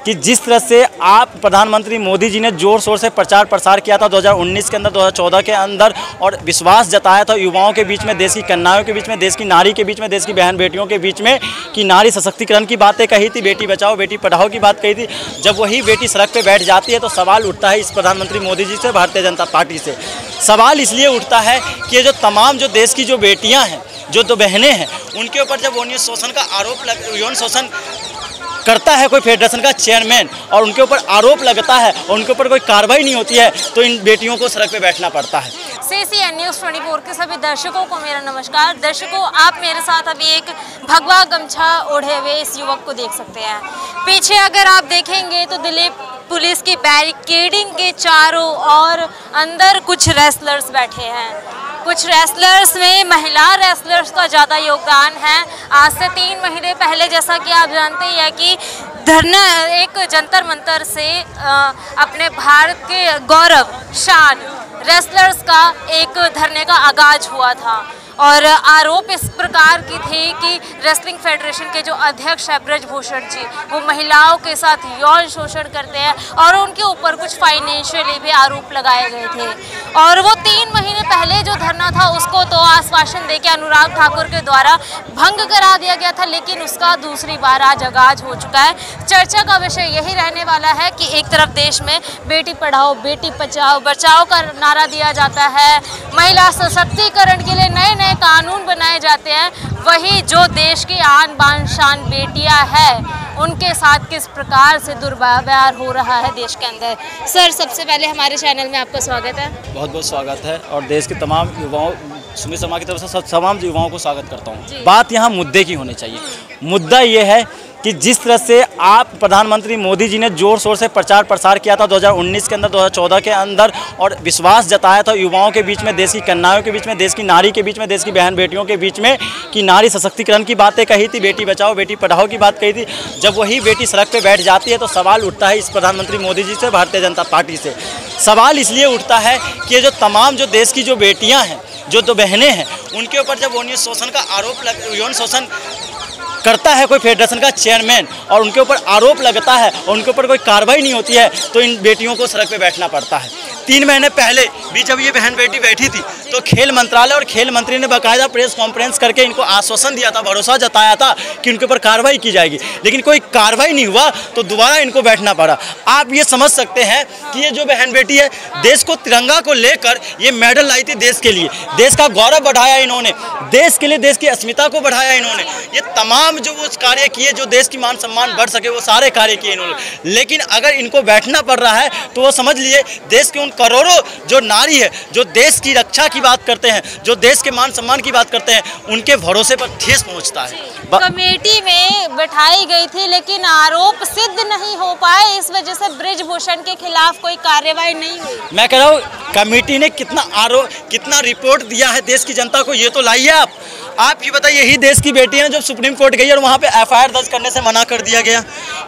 कि जिस तरह से आप प्रधानमंत्री मोदी जी ने जोर शोर से प्रचार प्रसार किया था 2019 के अंदर, 2014 के अंदर, और विश्वास जताया था युवाओं के बीच में, देश की कन्याओं के बीच में, देश की नारी के बीच में, देश की बहन बेटियों के बीच में, कि नारी सशक्तिकरण की बातें कही थी, बेटी बचाओ बेटी पढ़ाओ की बात कही थी। जब वही बेटी सड़क पर बैठ जाती है तो सवाल उठता है इस प्रधानमंत्री मोदी जी से, भारतीय जनता पार्टी से। सवाल इसलिए उठता है कि ये जो तमाम जो देश की जो बेटियां हैं, जो दो बहनें हैं, उनके ऊपर जब यौन शोषण का आरोप यौन शोषण करता है कोई फेडरेशन का चेयरमैन और उनके ऊपर आरोप लगता है और उनके ऊपर कोई कार्रवाई नहीं होती है, तो इन बेटियों को सड़क पे बैठना पड़ता है। CCN News 24 के सभी दर्शकों को मेरा नमस्कार। दर्शकों, आप मेरे साथ अभी एक भगवा गमछा ओढ़े हुए इस युवक को देख सकते हैं। पीछे अगर आप देखेंगे तो दिल्ली पुलिस की बैरिकेडिंग के चारों और अंदर कुछ रेसलर्स बैठे हैं। कुछ रेसलर्स में महिला रेसलर्स का ज़्यादा योगदान है। आज से 3 महीने पहले, जैसा कि आप जानते ही हैं, कि धरना एक जंतर मंतर से अपने भारत के गौरव शान रेसलर्स का एक धरने का आगाज हुआ था और आरोप इस प्रकार की थी कि रेसलिंग फेडरेशन के जो अध्यक्ष है ब्रजभूषण जी, वो महिलाओं के साथ यौन शोषण करते हैं और उनके ऊपर कुछ फाइनेंशियली भी आरोप लगाए गए थे। और वो 3 महीने पहले जो धरना था उसको तो आश्वासन देके अनुराग ठाकुर के द्वारा भंग करा दिया गया था, लेकिन उसका दूसरी बार आज आगाज हो चुका है। चर्चा का विषय यही रहने वाला है कि एक तरफ देश में बेटी पढ़ाओ बेटी बचाओ का नारा दिया जाता है, महिला सशक्तिकरण के लिए नए कानून बनाए जाते हैं, वही जो देश की आन बान शान बेटियां हैं उनके साथ किस प्रकार से दुर्व्यवहार हो रहा है देश के अंदर। सर, सबसे पहले हमारे चैनल में आपका स्वागत है। बहुत बहुत स्वागत है और देश के तमाम युवाओं, सुमित शर्मा की तरफ से तमाम युवाओं को स्वागत करता हूँ। बात यहाँ मुद्दे की होनी चाहिए। मुद्दा ये है कि जिस तरह से आप प्रधानमंत्री मोदी जी ने जोर शोर से प्रचार प्रसार किया था 2019 के अंदर, 2014 के अंदर, और विश्वास जताया था युवाओं के बीच में, देश की कन्याओं के बीच में, देश की नारी के बीच में, देश की बहन बेटियों के बीच में, कि नारी सशक्तिकरण की बातें कही थी, बेटी बचाओ बेटी पढ़ाओ की बात कही थी। जब वही बेटी सड़क पे बैठ जाती है तो सवाल उठता है इस प्रधानमंत्री मोदी जी से, भारतीय जनता पार्टी से। सवाल इसलिए उठता है कि ये जो तमाम जो देश की जो बेटियाँ हैं, जो दो बहनें हैं, उनके ऊपर जब यौन शोषण का आरोप यौन शोषण करता है कोई फेडरेशन का चेयरमैन और उनके ऊपर आरोप लगता है और उनके ऊपर कोई कार्रवाई नहीं होती है, तो इन बेटियों को सड़क पे बैठना पड़ता है। 3 महीने पहले भी जब ये बहन बेटी बैठी थी तो खेल मंत्रालय और खेल मंत्री ने बाकायदा प्रेस कॉन्फ्रेंस करके इनको आश्वासन दिया था, भरोसा जताया था कि उनके ऊपर कार्रवाई की जाएगी, लेकिन कोई कार्रवाई नहीं हुआ तो दोबारा इनको बैठना पड़ा। आप ये समझ सकते हैं कि ये जो बहन बेटी है, देश को तिरंगा को लेकर ये मेडल लाई थी देश के लिए, देश का गौरव बढ़ाया इन्होंने, देश के लिए देश की अस्मिता को बढ़ाया इन्होंने। ये तमाम जो वो कार्य किए जो देश की मान सम्मान बढ़ सके, वो सारे कार्य किए इन्होंने। लेकिन अगर इनको बैठना पड़ रहा है तो वो समझ लिए देश के उन करोड़ों जो नारी है, जो देश की रक्षा की बात करते हैं, जो देश के मान सम्मान की बात करते हैं, उनके भरोसे पर ठेस पहुंचता है। कमेटी में बैठाई गई थी लेकिन आरोप सिद्ध नहीं हो पाए, इस वजह से ब्रजभूषण के खिलाफ कोई कार्रवाई नहीं हुई। मैं कह रहा हूँ कमेटी ने कितना रिपोर्ट दिया है देश की जनता को, ये तो लाइए आप ये बताइए। यही देश की बेटी है जो सुप्रीम कोर्ट गई और वहाँ पे FIR दर्ज करने से मना कर दिया गया।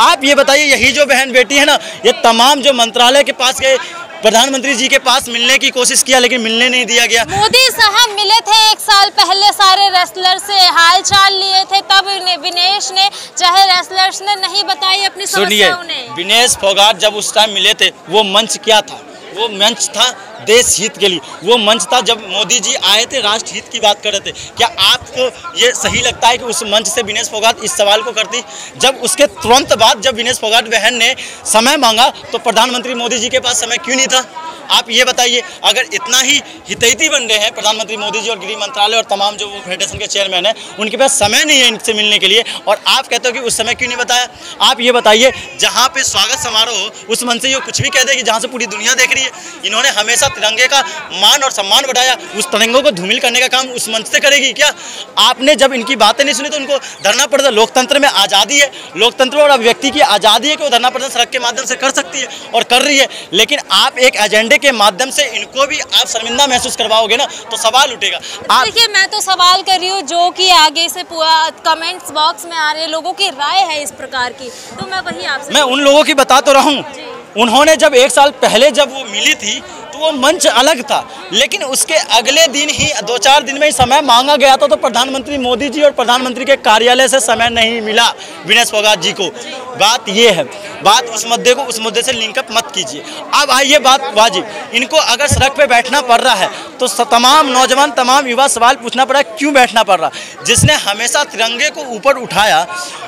आप ये बताइए, यही जो बहन बेटी है ना, ये तमाम जो मंत्रालय के पास गए, प्रधानमंत्री जी के पास मिलने की कोशिश किया लेकिन मिलने नहीं दिया गया। मोदी साहब मिले थे 1 साल पहले, सारे रेसलर से हालचाल लिए थे, तब विनेश ने, चाहे रेसलर्स ने नहीं बताई अपनी समस्या उन्हें। विनेश फोगाट जब उस टाइम मिले थे, वो मंच क्या था? वो मंच था देश हित के लिए। वो मंच था जब मोदी जी आए थे, राष्ट्र हित की बात कर रहे थे। क्या आपको ये सही लगता है कि उस मंच से विनेश फोगाट इस सवाल को करती? जब उसके तुरंत बाद जब विनेश फोगाट बहन ने समय मांगा तो प्रधानमंत्री मोदी जी के पास समय क्यों नहीं था? आप ये बताइए। अगर इतना ही हितैषी बन रहे हैं प्रधानमंत्री मोदी जी और गृह मंत्रालय और तमाम जो वो फेडरेशन के चेयरमैन हैं, उनके पास समय नहीं है इनसे मिलने के लिए, और आप कहते हो कि उस समय क्यों नहीं बताया? आप ये बताइए, जहाँ पे स्वागत समारोह हो उस मंच से ये कुछ भी कह देगी जहाँ से पूरी दुनिया देख रही है। इन्होंने हमेशा तिरंगे का मान और सम्मान बढ़ाया, उस तिरंगों को धूमिल करने का काम उस मंच से करेगी क्या? आपने जब इनकी बातें नहीं सुनी तो उनको धरना प्रदर्शन, लोकतंत्र में आज़ादी है, लोकतंत्र और अभिव्यक्ति की आज़ादी है कि वो धरना प्रदर्शन सड़क के माध्यम से कर सकती है और कर रही है, लेकिन आप एक एजेंडे के माध्यम से इनको भी आप शर्मिंदा महसूस करवाओगे ना, तो सवाल उठेगा। आप देखिए, मैं तो सवाल कर रही हूँ जो कि आगे से पूरा कमेंट्स बॉक्स में आ रहे लोगों की राय है इस प्रकार की, तो मैं वही आपसे, मैं उन लोगों की बता तो रहा हूँ। उन्होंने जब 1 साल पहले जब वो मिली थी तो वो मंच अलग था, लेकिन उसके अगले दिन ही 2-4 दिन में ही समय मांगा गया था, तो प्रधानमंत्री मोदी जी और प्रधानमंत्री के कार्यालय से समय नहीं मिला विनेश फोगाट जी को। बात ये है, बात उस मुद्दे को उस मुद्दे से लिंकअप मत कीजिए। अब आइए बात वाजिब, इनको अगर सड़क पे बैठना पड़ रहा है तो तमाम नौजवान तमाम युवा सवाल पूछना पड़ा क्यों बैठना पड़ रहा। जिसने हमेशा तिरंगे को ऊपर उठाया,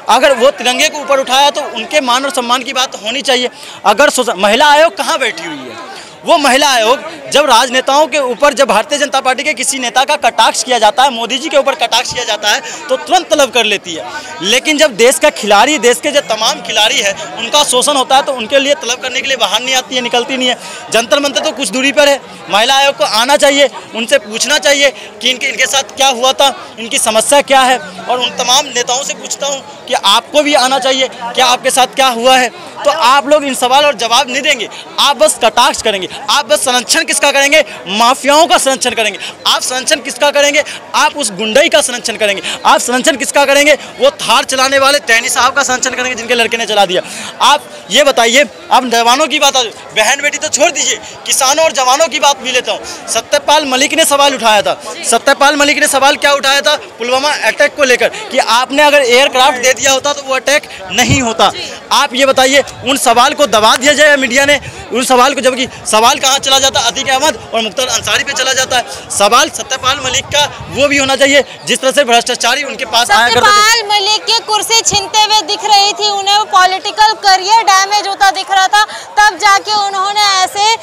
अगर वो तिरंगे को ऊपर उठाया तो उनके मान और सम्मान की बात होनी चाहिए। अगर महिला आयोग कहाँ बैठी हुई है? वो महिला आयोग जब राजनेताओं के ऊपर, जब भारतीय जनता पार्टी के किसी नेता का कटाक्ष किया जाता है, मोदी जी के ऊपर कटाक्ष किया जाता है, तो तुरंत तलब कर लेती है। लेकिन जब देश का खिलाड़ी, देश के जो तमाम खिलाड़ी है, उनका शोषण होता है तो उनके लिए तलब करने के लिए बाहर नहीं आती है, निकलती नहीं है। जंतर मंतर तो कुछ दूरी पर है, महिला आयोग को आना चाहिए, उनसे पूछना चाहिए कि इनके साथ क्या हुआ था, इनकी समस्या क्या है। और उन तमाम नेताओं से पूछता हूँ कि आपको भी आना चाहिए, क्या आपके साथ क्या हुआ है। तो आप लोग इन सवाल और जवाब नहीं देंगे, आप बस कटाक्ष करेंगे, आप बस संरक्षण किसका करेंगे? माफियाओं का संरक्षण करेंगे। आप संरक्षण किसका करेंगे? आप उस गुंडई का संरक्षण करेंगे। आप संरक्षण किसका करेंगे? वो थार चलाने वाले टैनी साहब का संरक्षण करेंगे जिनके लड़के ने चला दिया। आप ये बताइए, आप जवानों की बात, बहन बेटी तो छोड़ दीजिए, किसानों और जवानों की बात भी लेता हूँ। सत्यपाल मलिक ने सवाल उठाया था। सत्यपाल मलिक ने सवाल क्या उठाया था? पुलवामा अटैक को लेकर, कि आपने अगर एयरक्राफ्ट दे दिया होता तो वो अटैक नहीं होता। आप ये बताइए, उन सवाल को दबा दिया जाए मीडिया ने, उन सवाल को, जबकि सवाल कहाँ चला जाता है? अतीक अहमद और मुख्तार अंसारी पे चला जाता है। सवाल सत्यपाल मलिक का वो भी होना चाहिए जिस तरह से भ्रष्टाचारी उनके पास आया करते थे। सत्यपाल मलिक की कुर्सी छीनते हुए दिख रही थी, उन्हें पॉलिटिकल करियर डैमेज होता दिख रहा था, तब जाके उन्होंने ऐसे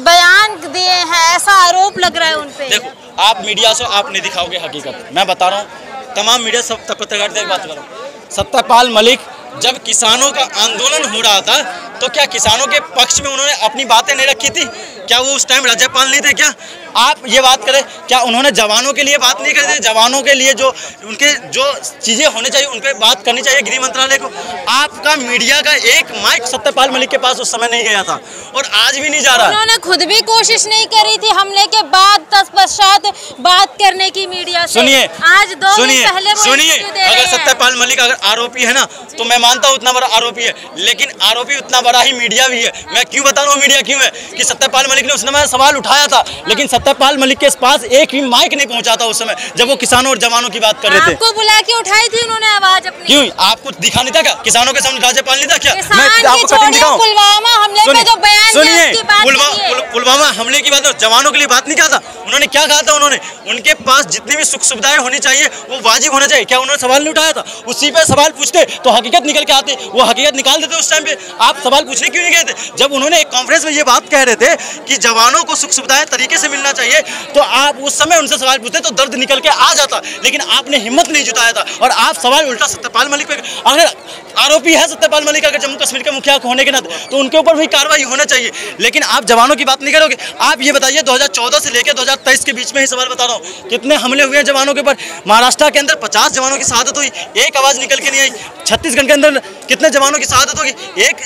बयान दिए हैं, ऐसा आरोप लग रहा है उन पे। देखो, आप मीडिया से आप नहीं दिखाओगे हकीकत, मैं बता रहा हूँ, तमाम मीडिया सब पत्रकारिता की बात कर रहा हूँ। सत्यपाल मलिक जब किसानों का आंदोलन हो रहा था तो क्या किसानों के पक्ष में उन्होंने अपनी बातें नहीं रखी थी? क्या वो उस टाइम राज्यपाल नहीं थे क्या? आप ये बात करें, क्या उन्होंने जवानों के लिए बात नहीं करी थी? जवानों के लिए जो उनके जो चीज़ें होने चाहिए उन पर बात करनी चाहिए गृह मंत्रालय को। आपका मीडिया का एक माइक सत्यपाल मलिक के पास उस समय नहीं गया था और आज भी नहीं जा रहा। उन्होंने खुद भी कोशिश नहीं करी थी हमले के बाद तत्पश्चात बात करने की मीडिया से। सुनिए, आज 2 दिन पहले सुनिए, अगर सत्यपाल मलिक अगर आरोपी है ना, तो मैं मानता हूँ उतना बड़ा आरोपी है, लेकिन आरोपी उतना बड़ा ही मीडिया भी है। मैं क्यों बता रहा हूँ मीडिया क्यों है? कि सत्यपाल मलिक ने उस समय सवाल उठाया था, लेकिन सत्यपाल मलिक के पास एक भी माइक नहीं पहुंचा था उस समय जब वो किसानों और जवानों की बात कर रहे थे। आपको बुला के उठाई थी उन्होंने आवाज अपनी? क्यों? आपको दिखा नहीं था क्या? किसानों के सामने राज्यपाल नहीं था क्या? मैं आपको कटिंग दिखाऊं? पुलवामा हमले में जो बयान दिया उसकी बात कीजिए। पुलवामा हमले की बात, जवानों के लिए बात नहीं कहा था उन्होंने? क्या कहा था उन्होंने? उनके पास जितनी भी सुख सुविधाएं होनी चाहिए वो वाजिब होना चाहिए। क्या उन्होंने सवाल नहीं उठाया था? उसी पे सवाल पूछते तो हकीकत निकल के आते, वो हकीकत निकाल देते उस टाइम पे। आप सवाल पूछने क्यों नहीं गए थे? जब उन्होंने एक कॉन्फ्रेंस में ये बात कह रहे थे कि जवानों को सुख सुविधाएं तरीके से मिलना चाहिए, तो आप उस समय उनसे सवाल पूछते तो दर्द निकल के आ जाता, लेकिन आपने हिम्मत नहीं जुटाया था और आप सवाल उल्टा सत्यपाल मलिक पे। अगर आरोपी है सत्यपाल मलिक अगर जम्मू कश्मीर के मुखिया होने के नाते, तो उनके ऊपर भी कार्रवाई होना चाहिए, लेकिन आप जवानों की बात नहीं करोगे। आप ये बताइए 2014 से लेकर 2023 के बीच में ही सवाल बता रहा हूँ, कितने हमले हुए हैं जवानों के ऊपर? महाराष्ट्र के अंदर 50 जवानों की शहादत हुई, एक आवाज़ निकल के नहीं आई। छत्तीसगढ़ के अंदर कितने जवानों की शहादत होगी?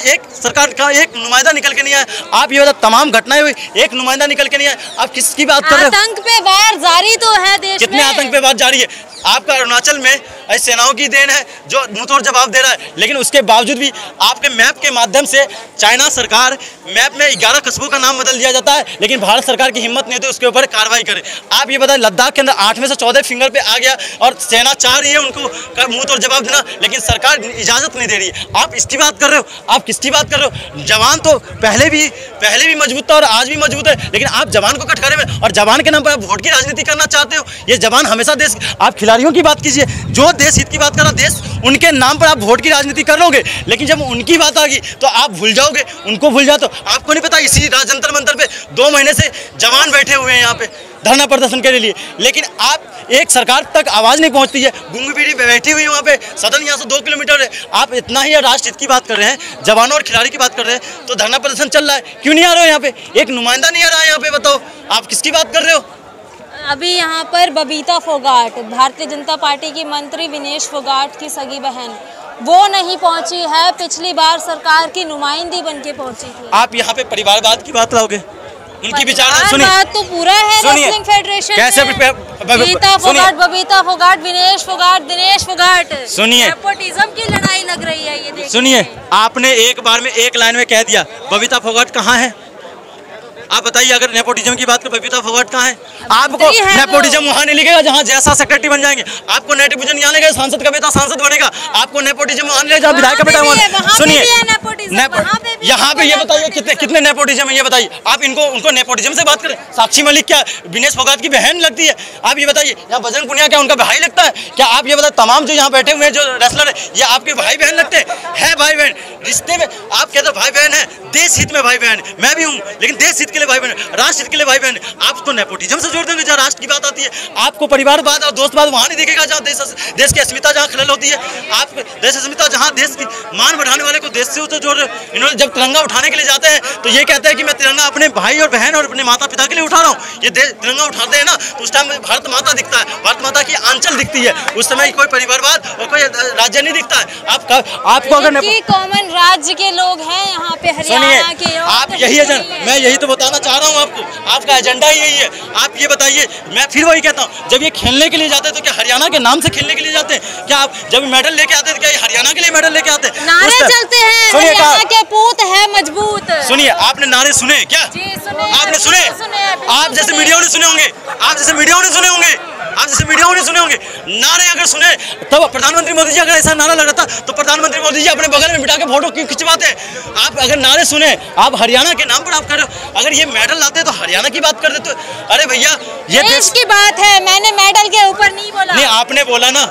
एक सरकार का एक नुमाइंदा निकल के नहीं आया। आप ये बताओ, तमाम घटनाएं हुई, एक नुमाइंदा निकल के नहीं आया। आप किसकी बात कर रहे हो? आतंक पे वार जारी तो है देश में। कितने आतंक पे वार जारी है? आपका अरुणाचल में सेनाओं की देन है जो मुंहतोड़ जवाब दे रहा है, लेकिन उसके बावजूद भी आपके मैप के माध्यम से चाइना सरकार मैप में 11 कस्बों का नाम बदल दिया जाता है, लेकिन भारत सरकार की हिम्मत नहीं होती उसके ऊपर कार्रवाई करे। आप ये बताएं, लद्दाख के अंदर 8 में से 14 फिंगर पे आ गया और सेना चाह रही है उनको मुंहतोड़ जवाब देना, लेकिन सरकार इजाजत नहीं दे रही है। आप इसकी बात कर रहे हो? आप किसकी बात कर रहे हो? जवान तो पहले भी मजबूत था और आज भी मजबूत है, लेकिन आप जवान को कटघरे में और जवान के नाम पर आप वोट की राजनीति करना चाहते हो। ये जवान हमेशा देश, आप खिलाड़ियों की बात कीजिए, जो देश हित की बात कर रहा देश, उनके नाम पर आप वोट की राजनीति कर लोगे, लेकिन जब उनकी बात आ गई तो आप भूल जाओगे, उनको भूल जाते हो। आपको नहीं पता इसी जंतर मंतर पे 2 महीने से जवान बैठे हुए हैं यहाँ पे धरना प्रदर्शन के लिए, लेकिन आप एक सरकार तक आवाज़ नहीं पहुँचती है। गूंगी पीढ़ी बैठी हुई वहाँ पे, सदन यहाँ से 2 किलोमीटर है। आप इतना ही राष्ट्र हित की बात कर रहे हैं, जवानों और खिलाड़ी की बात कर रहे हैं, तो धरना प्रदर्शन चल रहा है, क्यों नहीं आ रहे हो यहाँ पे? एक नुमाइंदा नहीं आ रहा है यहाँ पे, बताओ आप किसकी बात कर रहे हो? अभी यहाँ पर बबीता फोगाट, भारतीय जनता पार्टी की मंत्री विनेश फोगाट की सगी बहन, वो नहीं पहुंची है, पिछली बार सरकार की नुमाइंदी बनके पहुंची थी। आप यहाँ पे परिवारवाद की बात लाओगे? उनकी विचारधारा सुनिए। बात तो पूरा है रेसलिंग फेडरेशन कैसे बबीता फोगाट, विनेश फोगाट, दिनेश फोगाट, सुनिए, नेपोटिज्म की लड़ाई लग रही है ये। सुनिए, आपने एक बार में एक लाइन में कह दिया बबीता फोगाट कहाँ है? आप बताइए, अगर नेपोटिज्म की बात करें, बबीता फोगाट कहाँ है? आपको नेपोटिज्म वहाँ नहीं लिखेगा जहाँ जैसा सेक्रेटरी बन जाएंगे, आपको नेपोटिज्म यहाँ लिखेगा, सांसद का बेटा सांसद बनेगा, आपको नेपोटिज्म वहाँ लिखेगा जहाँ विधायक का बेटा। सुनिए, यहाँ पे ये बताइए कितने नेपोटिज्म है, ये बताइए आप इनको, उनको नेपोटिज्म से बात करें। साक्षी मलिक क्या विनेश फोगाट की बहन लगती है? आप ये बताइए, यहाँ बजरंग पुनिया क्या उनका भाई लगता है क्या? आप ये बताइए, तमाम जो यहाँ बैठे हुए हैं जो रेसलर है, ये आपके भाई बहन लगते हैं? भाई बहन रिश्ते में आप कहते हो भाई बहन है, देश हित में भाई बहन, मैं भी हूँ, लेकिन देश हित के लिए भाई बहन, राष्ट्र हित के लिए भाई बहन। आप उसको नेपोटिज्म से जोड़ देंगे जहाँ राष्ट्र की बात आती है। आपको परिवारवाद और दोस्तवाद वहाँ नहीं दिखेगा जहाँ देश की अस्मिता जहाँ खलल होती है। आप देश अस्मिता जहाँ देश की मान बढ़ाने वाले को देश से जोड़ रहे हो। इन्होंने जब तिरंगा उठाने के लिए जाते हैं तो ये कहते हैं कि मैं तिरंगा अपने भाई और बहन और अपने माता पिता के लिए उठा रहा हूँ। ये तिरंगा उठाते हैं ना तो उस टाइम भारत माता दिखता है, भारत माता की आंचल दिखती है, उस समय कोई परिवारवाद और कोई राज्य नहीं दिखता है। आपको अगर कॉमन राज्य के लोग हैं यहाँ पे, हरियाणा के, आप यही एजेंडा, मैं यही तो बताना चाह रहा हूँ आपको, आपका एजेंडा ही यही है। आप ये बताइए, मैं फिर वही कहता हूँ, जब ये खेलने के लिए जाते हैं तो क्या हरियाणा के नाम से खेलने के लिए जाते हैं? क्या आप जब मेडल लेके आते हैं तो क्या हरियाणा के लिए मेडल लेके आते हैं? नारे चलते हैं, हरियाणा के पूत है मजबूत। सुनिए, आपने नारे सुने क्या? आपने सुने? आप जैसे मीडिया ने सुने होंगे, आप जैसे मीडिया ने सुने होंगे, आप जैसे मीडिया ने सुने होंगे नारे। अगर सुने तब प्रधानमंत्री मोदी जी, अगर ऐसा नारा लग रहा था तो प्रधानमंत्री मोदी जी अपने बगल में बिठा के फोटो क्यों खिंचवाते हैं? आप अगर नारे सुने, आप हरियाणा के नाम पर आप कर रहे हो, अगर ये मेडल लाते तो हरियाणा की बात कर देते। अरे भैया, ये देश की बात है, मैंने मेडल के ऊपर नहीं बोला। नहीं, आपने बोला ना,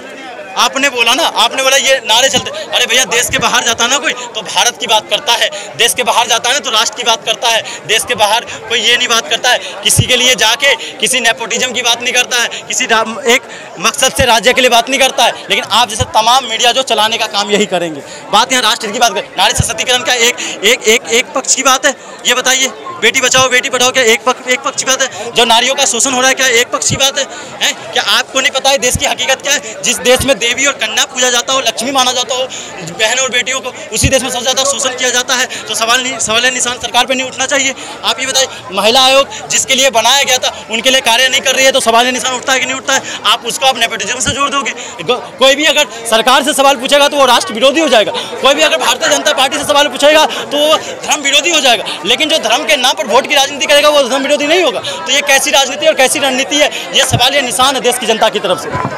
आपने बोला ये नारे चलते। अरे भैया, देश के बाहर जाता है ना कोई तो भारत की बात करता है, देश के बाहर जाता है ना तो राष्ट्र की बात करता है, देश के बाहर कोई ये नहीं बात करता है, किसी के लिए जाके किसी नेपोटिज्म की बात नहीं करता है, किसी एक मकसद से राज्य के लिए बात नहीं करता है। लेकिन आप जैसे तमाम मीडिया जो चलाने का काम यही करेंगे। बात यहाँ राष्ट्र की बात करें, नारी सशक्तिकरण का एक पक्ष की बात है, ये बताइए। बेटी बचाओ बेटी पढ़ाओ क्या एक पक्ष की बात है? जो नारियों का शोषण हो रहा है क्या एक पक्ष की बात है? क्या आपको नहीं पता है देश की हकीकत क्या है? जिस देश में देवी और कन्या पूजा जाता हो, लक्ष्मी माना जाता हो, बहन और बेटियों को उसी देश में सबसे ज़्यादा शोषण किया जाता है। तो सवाल निशान सरकार पे नहीं उठना चाहिए? आप ये बताइए, महिला आयोग जिसके लिए बनाया गया था उनके लिए कार्य नहीं कर रही है तो सवाल निशान उठता है कि नहीं उठता है? आप उसको आप नेपोटिज्म से जोड़ दोगे। कोई भी अगर सरकार से सवाल पूछेगा तो वो राष्ट्र विरोधी हो जाएगा, कोई भी अगर भारतीय जनता पार्टी से सवाल पूछेगा तो वो धर्म विरोधी हो जाएगा। लेकिन जो धर्म के नाम पर वोट की राजनीति करेगा वो धर्म विरोधी नहीं होगा। तो ये कैसी राजनीति और कैसी रणनीति है? ये सवाल, ये निशान है देश की जनता की तरफ से।